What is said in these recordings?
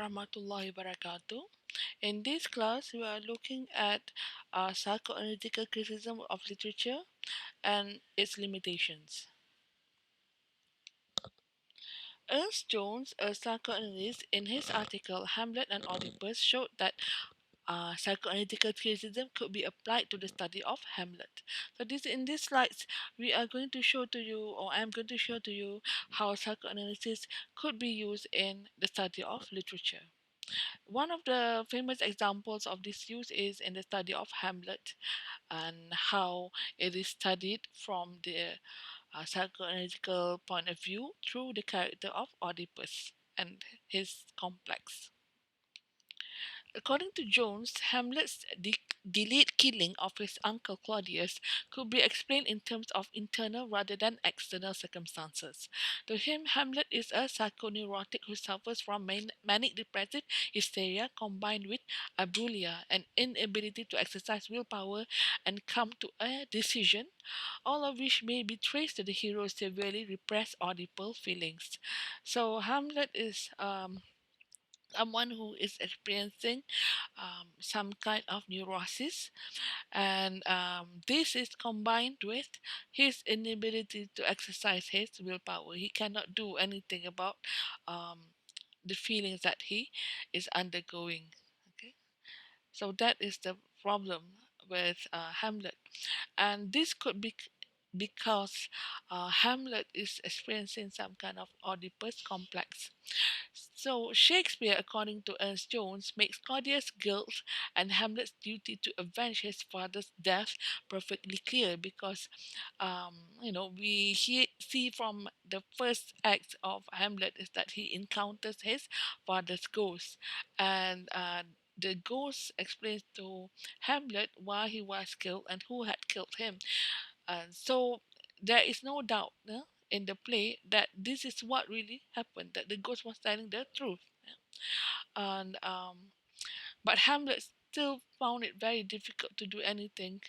Rahmatullahi Wabarakatuh. In this class, we are looking at psychoanalytical criticism of literature and its limitations. Ernst Jones, a psychoanalyst, in his article Hamlet and Oedipus, showed that psychoanalytical criticism could be applied to the study of Hamlet. So, in these slides, we are going to show to you, or I'm going to show to you, how psychoanalysis could be used in the study of literature. One of the famous examples of this use is in the study of Hamlet and how it is studied from the psychological point of view through the character of Oedipus and his complex. According to Jones, Hamlet's delayed killing of his uncle Claudius could be explained in terms of internal rather than external circumstances. To him, Hamlet is a psychoneurotic who suffers from manic depressive hysteria combined with abulia, an inability to exercise willpower and come to a decision, all of which may be traced to the hero's severely repressed Oedipal feelings. So Hamlet is someone who is experiencing some kind of neurosis, and this is combined with his inability to exercise his willpower. He cannot do anything about the feelings that he is undergoing. Okay, so that is the problem with Hamlet, and this could be because Hamlet is experiencing some kind of Oedipus complex. So Shakespeare, according to Ernst Jones, makes Claudius' guilt and Hamlet's duty to avenge his father's death perfectly clear because, see from the first act of Hamlet is that he encounters his father's ghost, and the ghost explains to Hamlet why he was killed and who had killed him. And so there is no doubt in the play that this is what really happened, that the ghost was telling the truth. And but Hamlet still found it very difficult to do anything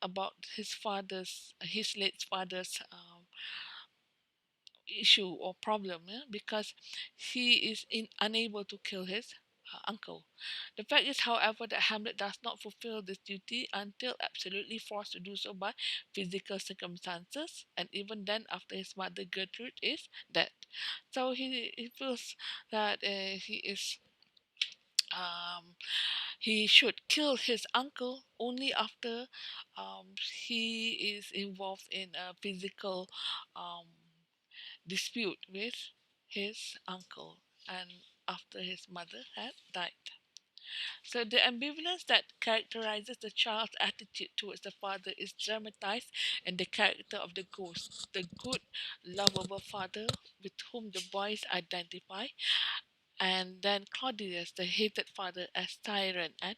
about his late father's issue or problem, because he is unable to kill his uncle. The fact is, however, that Hamlet does not fulfill this duty until absolutely forced to do so by physical circumstances, and even then, after his mother Gertrude is dead. So he feels that um, he should kill his uncle only after he is involved in a physical um, dispute with his uncle and after his mother had died. So the ambivalence that characterizes the child's attitude towards the father is dramatized in the character of the ghost, the good, lovable father with whom the boys identify, and then Claudius, the hated father, as tyrant and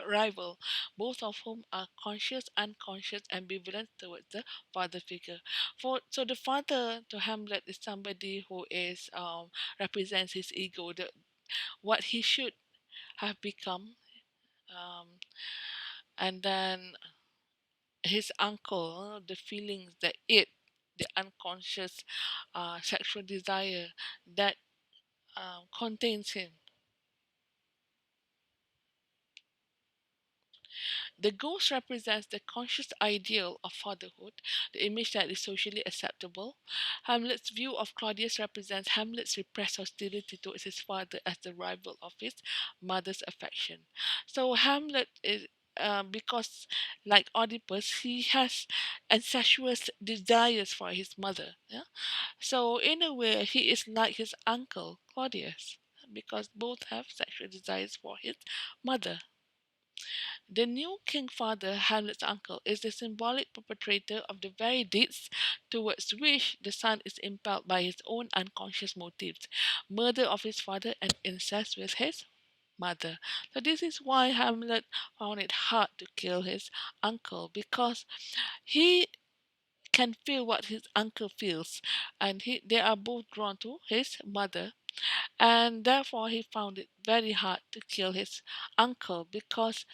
rival, both of whom are conscious, unconscious ambivalence towards the father figure. So the father to Hamlet is somebody who is represents his ego, what he should have become, um, and then his uncle, the feelings, the unconscious sexual desire that contains him. The ghost represents the conscious ideal of fatherhood, the image that is socially acceptable. Hamlet's view of Claudius represents Hamlet's repressed hostility towards his father as the rival of his mother's affection. So Hamlet is because, like Oedipus, he has incestuous desires for his mother. Yeah? So in a way, he is like his uncle Claudius because both have sexual desires for his mother. The new king father, Hamlet's uncle, is the symbolic perpetrator of the very deeds towards which the son is impelled by his own unconscious motives, murder of his father and incest with his mother. So this is why Hamlet found it hard to kill his uncle, because he can feel what his uncle feels, and they are both drawn to his mother, and therefore he found it very hard to kill his uncle because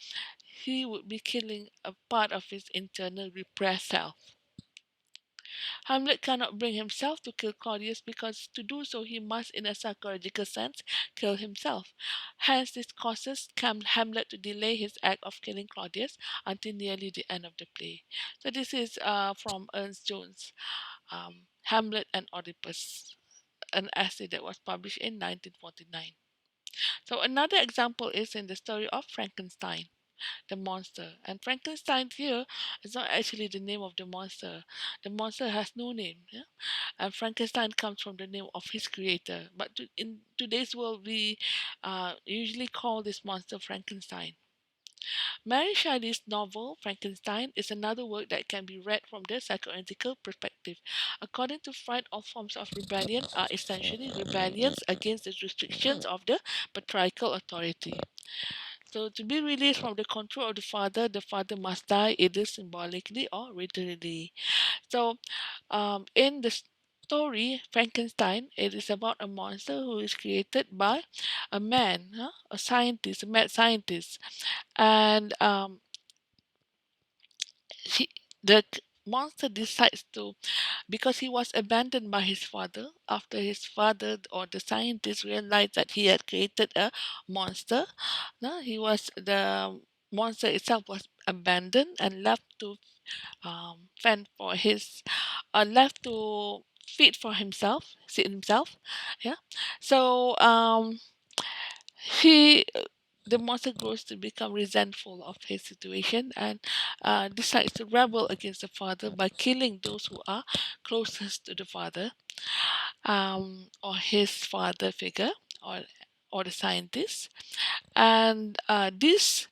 he would be killing a part of his internal repressed self. Hamlet cannot bring himself to kill Claudius because to do so he must, in a psychological sense, kill himself. Hence, this causes Hamlet to delay his act of killing Claudius until nearly the end of the play. So, this is from Ernest Jones' Hamlet and Oedipus, an essay that was published in 1949. So, another example is in the story of Frankenstein, the monster. And Frankenstein here is not actually the name of the monster. The monster has no name. Yeah? And Frankenstein comes from the name of his creator. But in today's world, we usually call this monster Frankenstein. Mary Shelley's novel Frankenstein is another work that can be read from the psychoanalytical perspective. According to Freud, all forms of rebellion are essentially rebellions against the restrictions of the patriarchal authority. So, to be released from the control of the father must die either symbolically or literally. So, in the story Frankenstein, it is about a monster who is created by a man, a scientist, a mad scientist, and he, monster decides to, because he was abandoned by his father after his father or the scientist realized that he had created a monster. No, he was the monster itself was abandoned and left to fend for his left to feed for himself, sit himself. Yeah. So he the monster grows to become resentful of his situation and decides to rebel against the father by killing those who are closest to the father, or his father figure, or the scientist. And this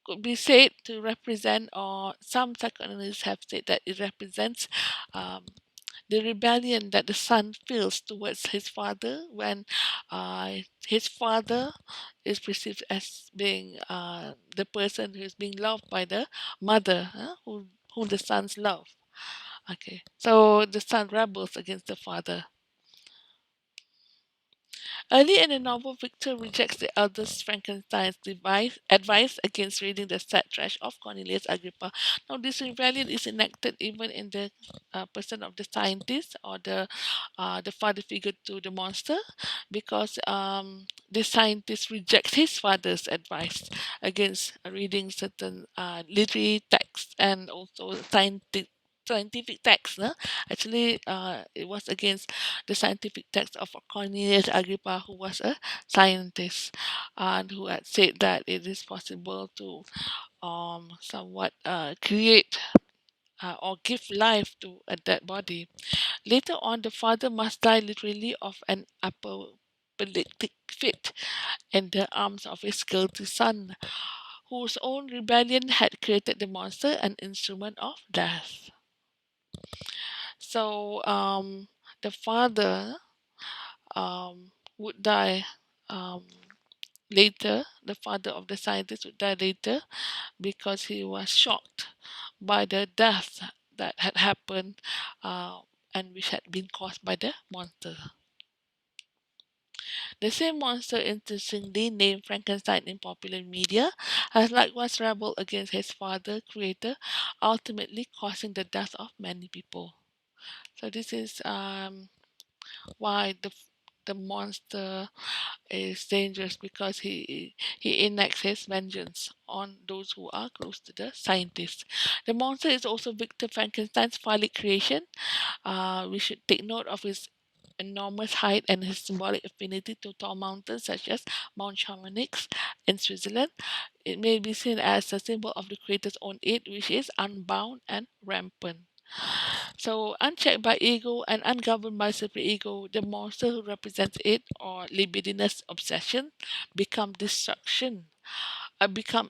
could be said to represent, or some psychoanalysts have said that it represents um, the rebellion that the son feels towards his father when his father is perceived as being the person who is being loved by the mother, whom the sons love. Okay, so the son rebels against the father. Early in the novel, Victor rejects the eldest Frankenstein's advice against reading the sad trash of Cornelius Agrippa. Now, this rebellion is enacted even in the person of the scientist, or the father figure to the monster, because the scientist rejects his father's advice against reading certain literary texts and also scientific texts. Actually, it was against the scientific text of Cornelius Agrippa, who was a scientist and who had said that it is possible to somewhat create or give life to a dead body. Later on, the father must die literally of an apoplectic fit in the arms of his guilty son, whose own rebellion had created the monster, an instrument of death. So, the father would die later. The father of the scientist would die later because he was shocked by the death that had happened, uh, and which had been caused by the monster. The same monster, interestingly named Frankenstein in popular media, has likewise rebelled against his father creator, ultimately causing the death of many people. So this is why the monster is dangerous, because he enacts his vengeance on those who are close to the scientist. The monster is also Victor Frankenstein's phallic creation. We should take note of his enormous height and his symbolic affinity to tall mountains such as Mount Chamonix in Switzerland. It may be seen as a symbol of the creator's own id, which is unbound and rampant. So, unchecked by ego and ungoverned by superego, the monster who represents it, or libidinous obsession, become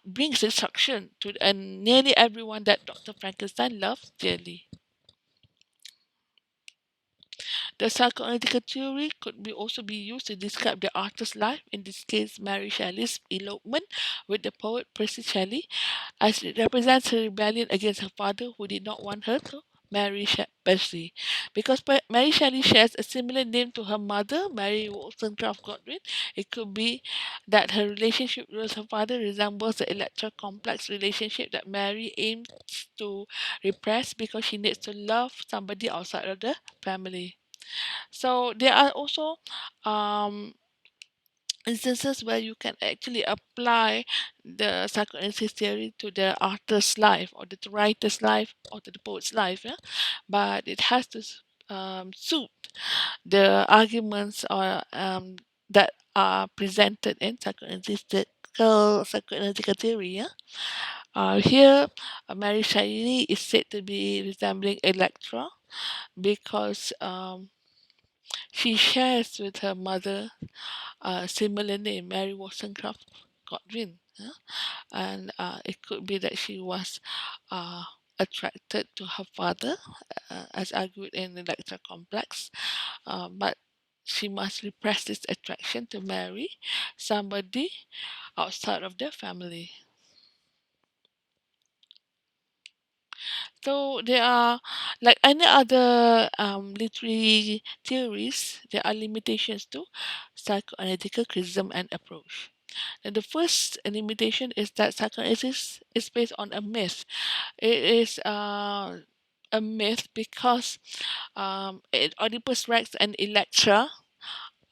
brings destruction to nearly everyone that Dr. Frankenstein loves dearly. The psychoanalytical theory could also be used to describe the author's life, in this case Mary Shelley's elopement with the poet Percy Shelley, as it represents her rebellion against her father who did not want her to Percy, because Mary Shelley shares a similar name to her mother, Mary Wollstonecraft Godwin. It could be that her relationship with her father resembles the Electra complex relationship that Mary aims to repress because she needs to love somebody outside of the family. So there are also um, instances where you can actually apply the psychoanalysis theory to the author's life or the writer's life or to the poet's life, yeah? But it has to suit the arguments or that are presented in psychoanalytical theory. Yeah? Here, Mary Shelley is said to be resembling Electra because she shares with her mother a similar name, Mary Wollstonecraft Godwin. Yeah? And it could be that she was uh, attracted to her father, as argued in the Electra complex, but she must repress this attraction to marry somebody outside of their family. So there are, like any other literary theories, there are limitations to psychoanalytical criticism and approach. And the first limitation is that psychoanalysis is based on a myth. It is a myth because Oedipus Rex and Electra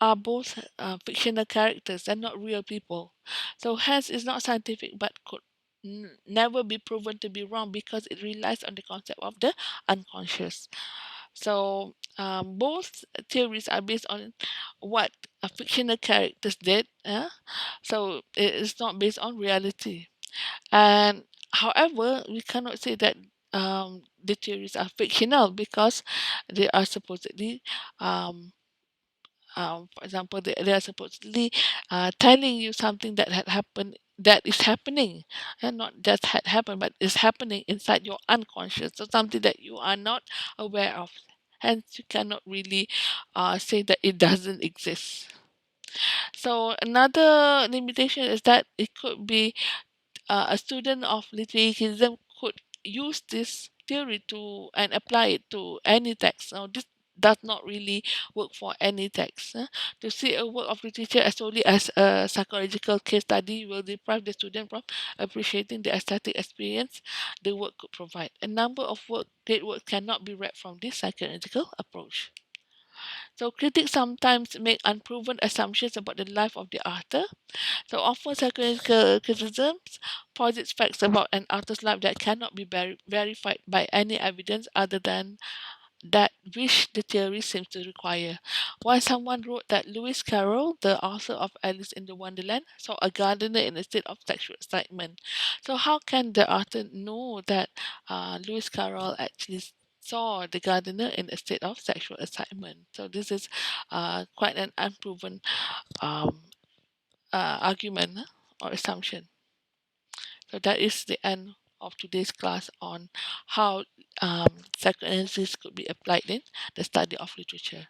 are both fictional characters and not real people. So hence it's not scientific but could never be proven to be wrong because it relies on the concept of the unconscious. So both theories are based on what fictional characters did. So it is not based on reality. And however, we cannot say that the theories are fictional because they are supposedly for example, they are supposedly telling you something that had happened, that is happening, and not just had happened, but is happening inside your unconscious. So something that you are not aware of. Hence, you cannot really say that it doesn't exist. So another limitation is that it could be a student of literary could use this theory to and apply it to any text. Now, this does not really work for any text. To see a work of literature as solely as a psychological case study will deprive the student from appreciating the aesthetic experience the work could provide. A number of great works cannot be read from this psychological approach. So critics sometimes make unproven assumptions about the life of the author. So often psychological criticisms posits facts about an author's life that cannot be verified by any evidence other than that which the theory seems to require. Once someone wrote that Lewis Carroll, the author of Alice in the Wonderland, saw a gardener in a state of sexual excitement. So how can the author know that Lewis Carroll actually saw the gardener in a state of sexual excitement? So this is quite an unproven um, argument or assumption. So that is the end of today's class on how psychoanalysis could be applied in the study of literature.